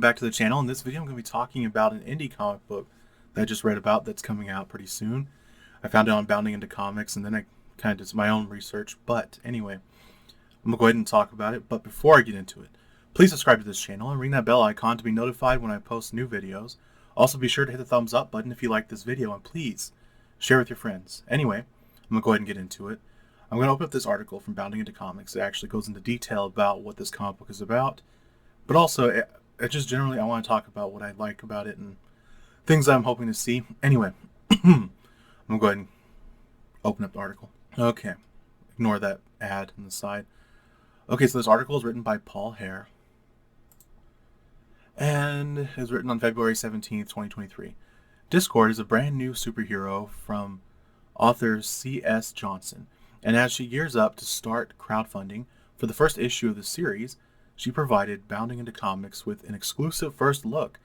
back to the channel. In this video, I'm going to be talking about an indie comic book that I just read about that's coming out pretty soon. I found it on Bounding Into Comics, and then I kind of did my own research. But anyway, I'm going to go ahead and talk about it. But before I get into it, please subscribe to this channel and ring that bell icon to be notified when I post new videos. Also, be sure to hit the thumbs up button if you like this video, and please share with your friends. Anyway, I'm going to go ahead and get into it. I'm going to open up this article from Bounding Into Comics. It actually goes into detail about what this comic book is about. But also, it just generally, I want to talk about what I like about it and things I'm hoping to see. Anyway, I'm going to go ahead and open up the article. Okay, ignore that ad on the side. Okay, so this article is written by Paul Hare. And it was written on February 17th, 2023. Dizchord is a brand new superhero from author C.S. Johnson. And as she gears up to start crowdfunding for the first issue of the series, she provided Bounding Into Comics with an exclusive first look.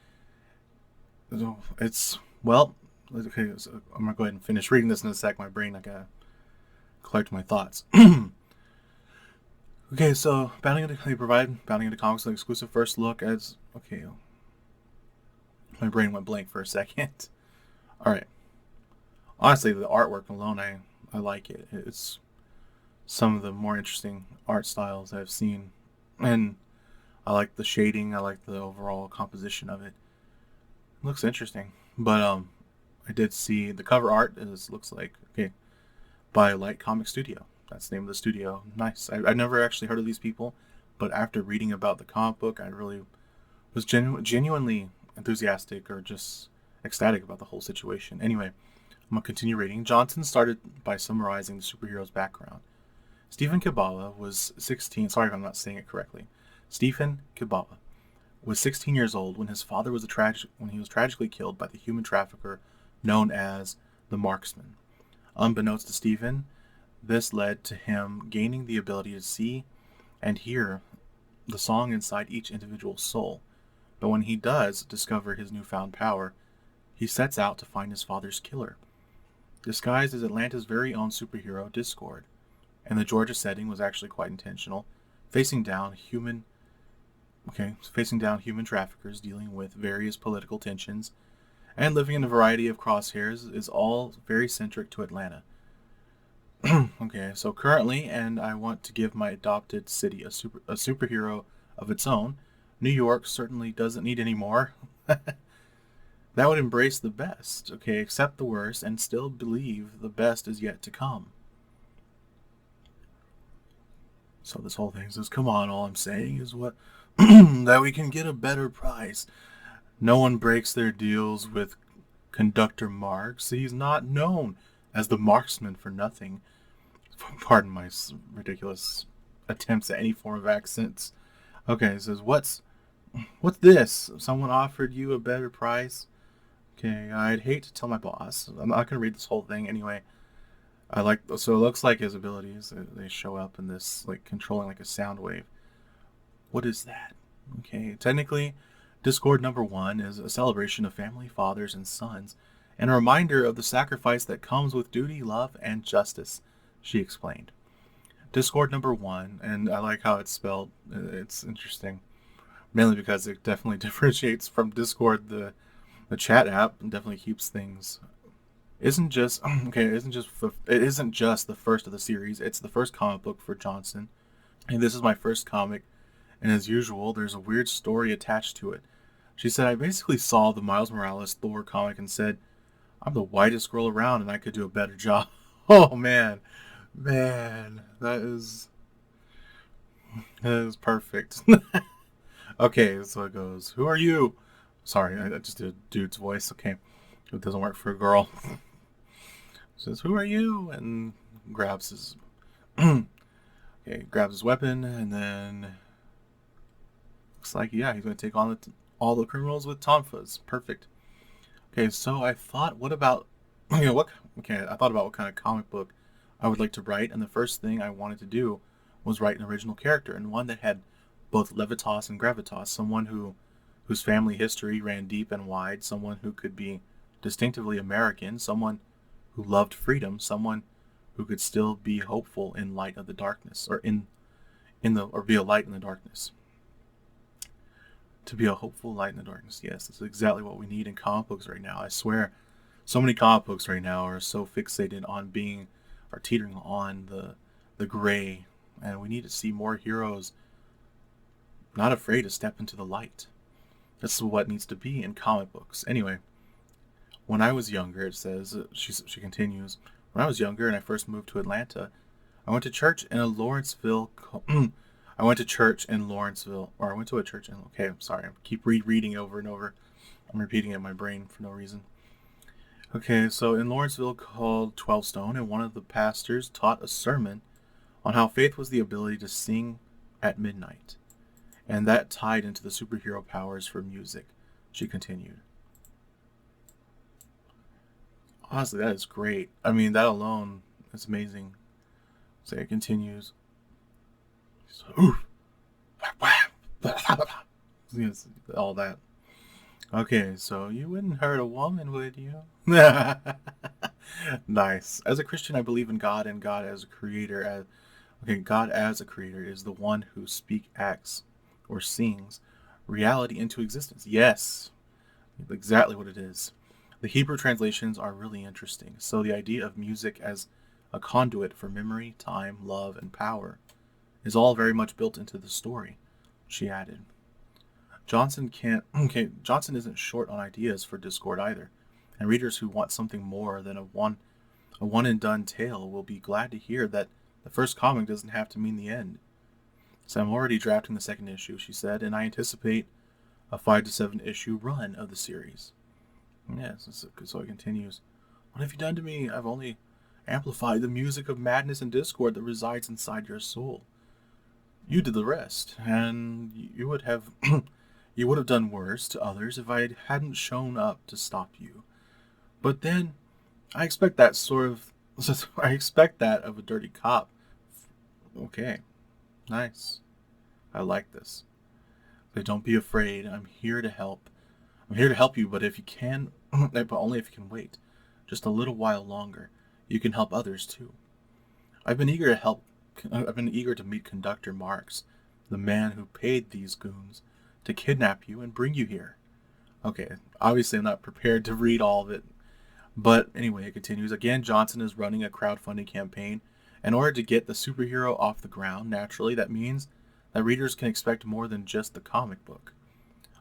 It's, well, okay, so I'm going to go ahead and finish reading this in a sec. My brain, I got to collect my thoughts. Okay, so they provide Bounding Into Comics an exclusive first look as, okay, my brain went blank for a second. All right. Honestly, the artwork alone, I like it. It's some of the more interesting art styles I've seen. And I like the shading. I like the overall composition of it. It looks interesting. But I did see the cover art looks like, okay, by Light Comic Studio. That's the name of the studio. Nice. I never actually heard of these people, but after reading about the comic book, I really was genuinely enthusiastic or just ecstatic about the whole situation. Anyway, I'm going to continue reading. Johnson started by summarizing the superhero's background. Stephen Kabbalah was 16. Sorry if I'm not saying it correctly. Stephen Kabbalah was 16 years old when his father was when he was tragically killed by the human trafficker known as the Marksman. Unbeknownst to Stephen, this led to him gaining the ability to see and hear the song inside each individual's soul. But when he does discover his newfound power, he sets out to find his father's killer. Disguised as Atlanta's very own superhero, Dizchord, and the Georgia setting was actually quite intentional, facing down human traffickers, dealing with various political tensions, and living in a variety of crosshairs is all very centric to Atlanta. Okay, so currently, and I want to give my adopted city a superhero of its own, New York certainly doesn't need any more. That would embrace the best, okay, accept the worst, and still believe the best is yet to come. So this whole thing says, come on, all I'm saying is what that we can get a better price. No one breaks their deals with Conductor Marks. He's not known as the Marksman for nothing. Pardon my ridiculous attempts at any form of accents. Okay, it says, what's this? Someone offered you a better price? Okay, I'd hate to tell my boss. I'm not going to read this whole thing anyway. So it looks like his abilities, they show up in this, like, controlling like a sound wave. What is that? Okay, technically, Dizchord number 1 is a celebration of family, fathers, and sons, and a reminder of the sacrifice that comes with duty, love, and justice, she explained. Dizchord number 1, and I like how it's spelled. It's interesting, mainly because it definitely differentiates from Discord, the chat app, and definitely keeps things. It isn't just the first of the series. It's the first comic book for Johnson, and this is my first comic. And as usual, there's a weird story attached to it. She said, I basically saw the Miles Morales Thor comic and said, I'm the whitest girl around and I could do a better job. Oh, man. That is perfect. Okay, so it goes, who are you? Sorry, I just did a dude's voice. Okay, it doesn't work for a girl. Says, who are you? And grabs his weapon, and then looks like, yeah, he's going to take on all the criminals with tonfas. Perfect. Okay, so I thought, I thought about what kind of comic book I would like to write, and the first thing I wanted to do was write an original character, and one that had both levitas and gravitas, someone whose family history ran deep and wide, someone who could be distinctively American, someone who loved freedom, someone who could still be hopeful in light of the darkness, or be a light in the darkness. To be a hopeful light in the darkness. Yes, that's exactly what we need in comic books right now. I swear, so many comic books right now are so fixated on being or teetering on the gray, and we need to see more heroes not afraid to step into the light. That's what needs to be in comic books. Anyway, when I was younger, it says she continues. When I was younger and I first moved to Atlanta, I went to church in a Lawrenceville. I went to church in Lawrenceville, or I went to a church in. Okay, I'm sorry. I keep rereading it over and over. I'm repeating it in my brain for no reason. Okay, so in Lawrenceville called 12 Stone, and one of the pastors taught a sermon on how faith was the ability to sing at midnight, and that tied into the superhero powers for music. She continued. Honestly, that is great. I mean, that alone is amazing. So it continues. So, oof, yes, all that. Okay, so you wouldn't hurt a woman, would you? Nice. As a Christian, I believe in God and God as a creator. God as a creator is the one who acts, or sings reality into existence. Yes, exactly what it is. The Hebrew translations are really interesting. So the idea of music as a conduit for memory, time, love, and power is all very much built into the story, she added. Johnson isn't short on ideas for Discord either, and readers who want something more than a one and done tale will be glad to hear that the first comic doesn't have to mean the end. So I'm already drafting the second issue, she said, and I anticipate a 5 to 7 issue run of the series. Yes, so it continues. What have you done to me? I've only amplified the music of madness and discord that resides inside your soul. You did the rest, and you would have you would have done worse to others if I hadn't shown up to stop you. But then I expect that sort of I expect that of a dirty cop. Okay, nice. I like this. But don't be afraid. I'm here to help. I'm here to help you, but if you can, but only if you can wait just a little while longer. You can help others too. I've been eager to help. I've been eager to meet Conductor Marks, the man who paid these goons to kidnap you and bring you here. Okay, obviously I'm not prepared to read all of it, but anyway, it continues. Again, Johnson is running a crowdfunding campaign. In order to get the superhero off the ground, naturally, that means that readers can expect more than just the comic book.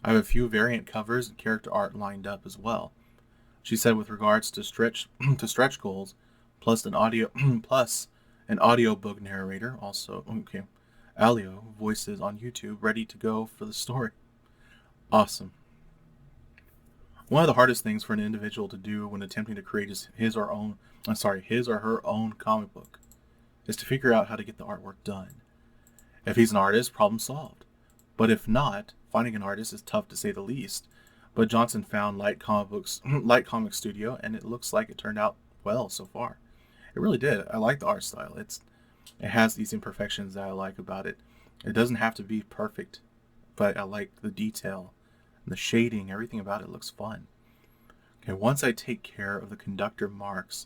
I have a few variant covers and character art lined up as well. She said with regards to stretch goals, plus an audio plus an audiobook narrator, also Alio voices on YouTube ready to go for the story. Awesome. One of the hardest things for an individual to do when attempting to create his or her own comic book is to figure out how to get the artwork done. If he's an artist, problem solved. But if not, finding an artist is tough to say the least. But Johnson found Light Comic Studio, and it looks like it turned out well so far. It really did. I like the art style. It has these imperfections that I like about it. It doesn't have to be perfect, but I like the detail, the shading, everything about it looks fun. Okay, once I take care of Conductor Marks,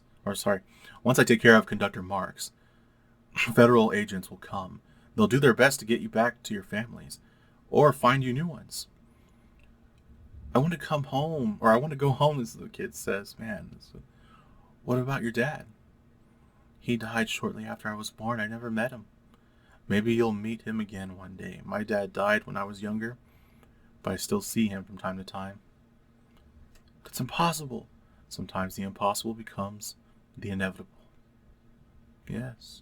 federal agents will come. They'll do their best to get you back to your families, or find you new ones. I want to come home, or I want to go home, as the kid says. Man, what about your dad? He died shortly after I was born. I never met him. Maybe you'll meet him again one day. My dad died when I was younger, but I still see him from time to time. It's impossible. Sometimes the impossible becomes the inevitable. Yes.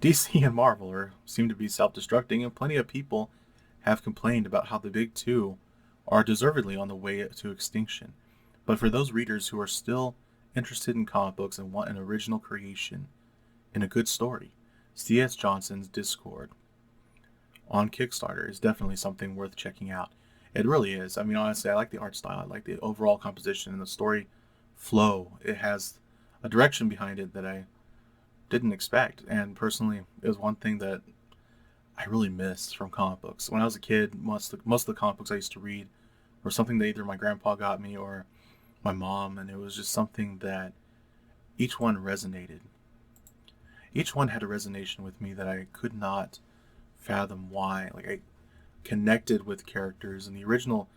DC and Marvel seem to be self-destructing, and plenty of people have complained about how the big two are deservedly on the way to extinction. But for those readers who are still interested in comic books and want an original creation in a good story, C.S. Johnson's Discord on Kickstarter is definitely something worth checking out. It really is. I mean, honestly, I like the art style. I like the overall composition and the story flow. It has a direction behind it that I didn't expect. And personally, it was one thing that I really missed from comic books. When I was a kid, most of the comic books I used to read were something that either my grandpa got me or my mom, and it was just something that each one resonated. Each one had a resonation with me that I could not fathom why. connected with characters. And the original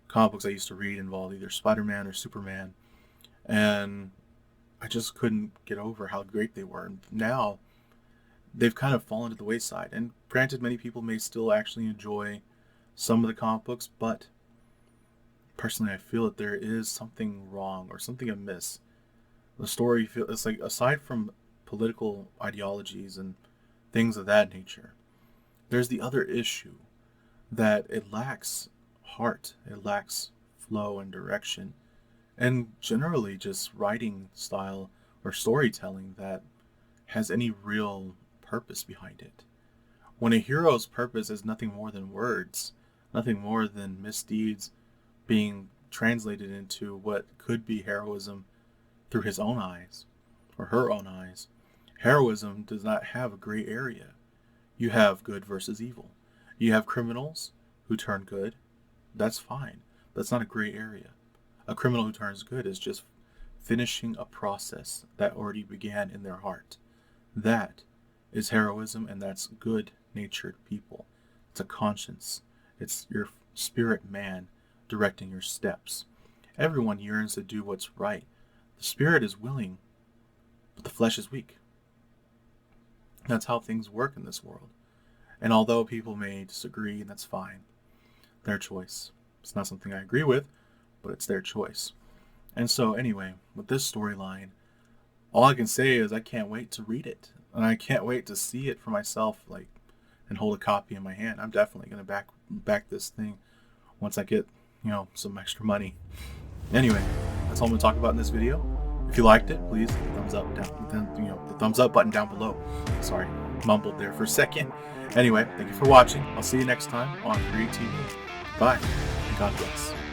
comic books I used to read involved either Spider-Man or Superman, and I just couldn't get over how great they were. And now they've kind of fallen to the wayside. And granted, many people may still actually enjoy some of the comic books, but personally, I feel that there is something wrong or something amiss. The story feel it's like, aside from political ideologies and things of that nature, there's the other issue that it lacks heart, it lacks flow and direction, and generally just writing style or storytelling that has any real purpose behind it. When a hero's purpose is nothing more than words, nothing more than misdeeds being translated into what could be heroism through his own eyes or her own eyes, heroism does not have a gray area. You have good versus evil. You have criminals who turn good. That's fine. That's not a gray area. A criminal who turns good is just finishing a process that already began in their heart. That is heroism, and that's good-natured people. It's a conscience. It's your spirit man directing your steps. Everyone yearns to do what's right. The spirit is willing, but the flesh is weak. That's how things work in this world. And although people may disagree, and that's fine, their choice. It's not something I agree with, but it's their choice. And so anyway, with this storyline, all I can say is I can't wait to read it. And I can't wait to see it for myself, like, and hold a copy in my hand. I'm definitely going to back this thing once I get, some extra money. Anyway, that's all I'm going to talk about in this video. If you liked it, please hit the thumbs up down, the thumbs up button down below. Sorry, mumbled there for a second. Anyway, thank you for watching. I'll see you next time on Create TV. Bye, and God bless.